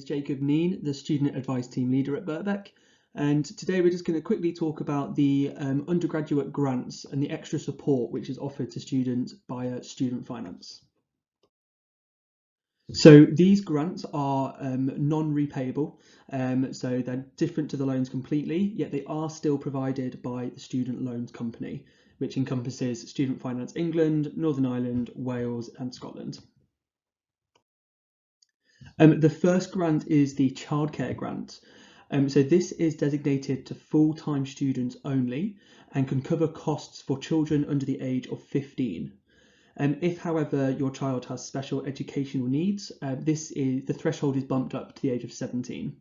is Jacob Neen, the Student Advice Team Leader at Birkbeck, and today we're just going to quickly talk about the undergraduate grants and the extra support which is offered to students via student finance. So these grants are non-repayable, so they're different to the loans completely, yet they are still provided by the Student Loans Company, which encompasses Student Finance England, Northern Ireland, Wales and Scotland. The first grant is the Childcare Grant. So this is designated to full-time students only and can cover costs for children under the age of 15. If, however, your child has special educational needs, the threshold is bumped up to the age of 17.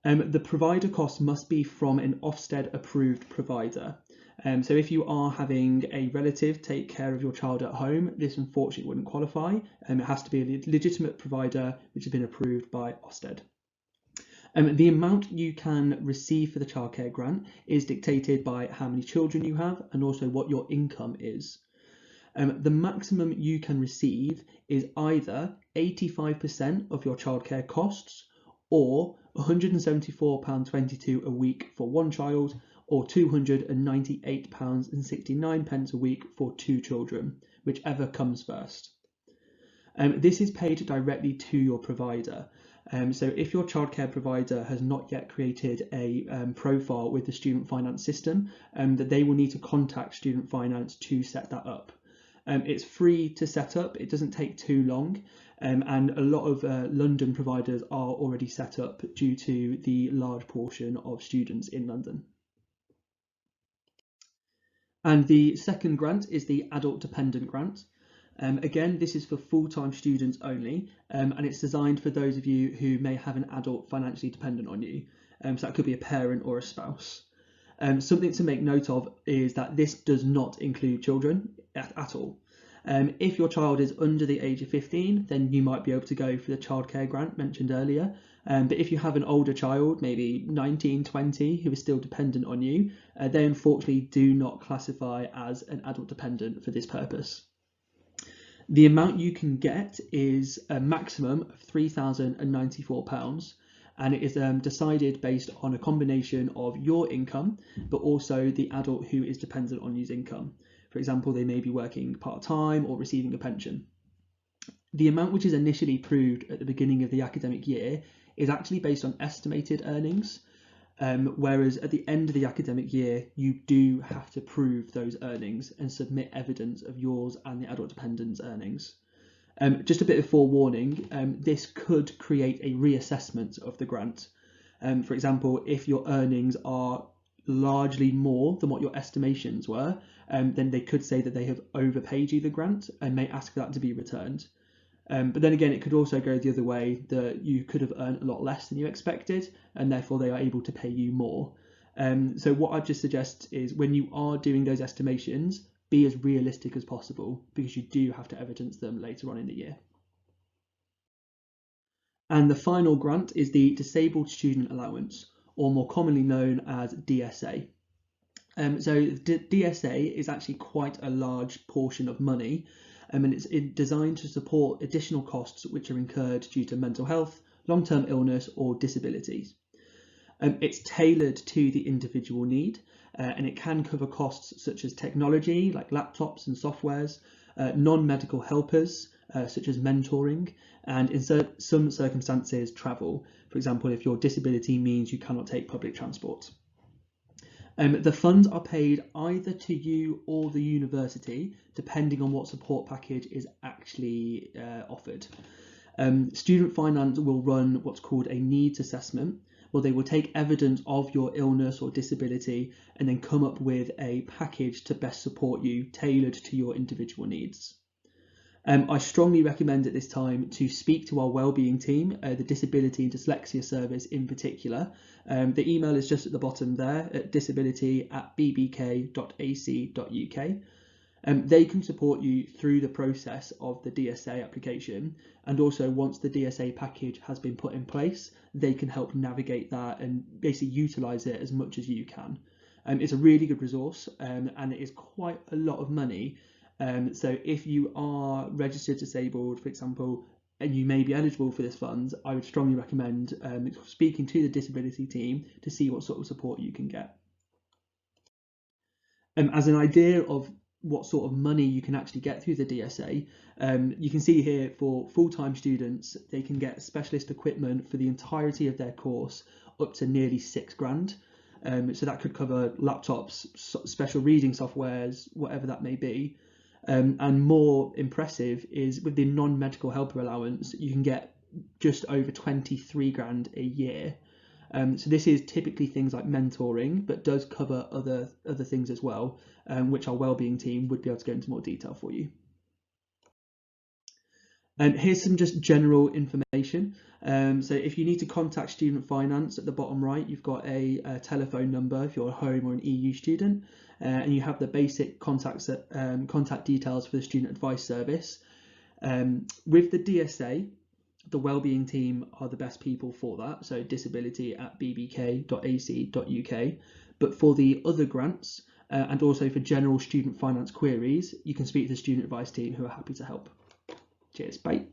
The provider cost must be from an Ofsted approved provider. So if you are having a relative take care of your child at home, this unfortunately wouldn't qualify. It has to be a legitimate provider which has been approved by Ofsted. The amount you can receive for the childcare grant is dictated by how many children you have and also what your income is. The maximum you can receive is either 85% of your childcare costs or £174.22 a week for one child or £298.69 a week for two children, whichever comes first. This is paid directly to your provider. So if your childcare provider has not yet created a profile with the student finance system, that they will need to contact student finance to set that up. It's free to set up, it doesn't take too long, and a lot of London providers are already set up due to the large portion of students in London. And the second grant is the Adult Dependent Grant. Again, this is for full-time students only, and it's designed for those of you who may have an adult financially dependent on you. So that could be a parent or a spouse. Something to make note of is that this does not include children at all. If your child is under the age of 15, then you might be able to go for the childcare grant mentioned earlier. But if you have an older child, maybe 19, 20, who is still dependent on you, they unfortunately do not classify as an adult dependent for this purpose. The amount you can get is a maximum of £3,094, and it is decided based on a combination of your income, but also the adult who is dependent on you's income. For example, they may be working part-time or receiving a pension. The amount which is initially approved at the beginning of the academic year is actually based on estimated earnings, whereas at the end of the academic year, you do have to prove those earnings and submit evidence of yours and the adult dependent's earnings. Just a bit of forewarning, this could create a reassessment of the grant. For example, if your earnings are largely more than what your estimations were, then they could say that they have overpaid you the grant and may ask for that to be returned. But then again, it could also go the other way, that you could have earned a lot less than you expected and therefore they are able to pay you more. So what I'd just suggest is when you are doing those estimations, be as realistic as possible because you do have to evidence them later on in the year. And the final grant is the Disabled Student Allowance, or more commonly known as DSA. So DSA is actually quite a large portion of money, and it's designed to support additional costs which are incurred due to mental health, long-term illness or disabilities. It's tailored to the individual need, and it can cover costs such as technology like laptops and softwares, non-medical helpers such as mentoring, and in some circumstances travel. For example, if your disability means you cannot take public transport. The funds are paid either to you or the university, depending on what support package is actually offered. Student finance will run what's called a needs assessment, where they will take evidence of your illness or disability and then come up with a package to best support you, tailored to your individual needs. I strongly recommend at this time to speak to our wellbeing team, the Disability and Dyslexia Service in particular. The email is just at the bottom there at disability@bbk.ac.uk. They can support you through the process of the DSA application, and also once the DSA package has been put in place, they can help navigate that and basically utilise it as much as you can. It's a really good resource, and it is quite a lot of money. So if you are registered disabled, for example, and you may be eligible for this fund, I would strongly recommend speaking to the disability team to see what sort of support you can get. As an idea of what sort of money you can actually get through the DSA, you can see here for full-time students, they can get specialist equipment for the entirety of their course up to nearly £6,000. So that could cover laptops, special reading softwares, whatever that may be. And more impressive is with the non-medical helper allowance, you can get just over £23,000 a year. So this is typically things like mentoring, but does cover other things as well, which our wellbeing team would be able to go into more detail for you. Here's some just general information. So if you need to contact Student Finance, at the bottom right, you've got a telephone number if you're a home or an EU student, and you have the basic contact details for the Student Advice Service. With the DSA, the wellbeing team are the best people for that, so disability@bbk.ac.uk. But for the other grants and also for general student finance queries, you can speak to the Student Advice team who are happy to help. Cheers, bye.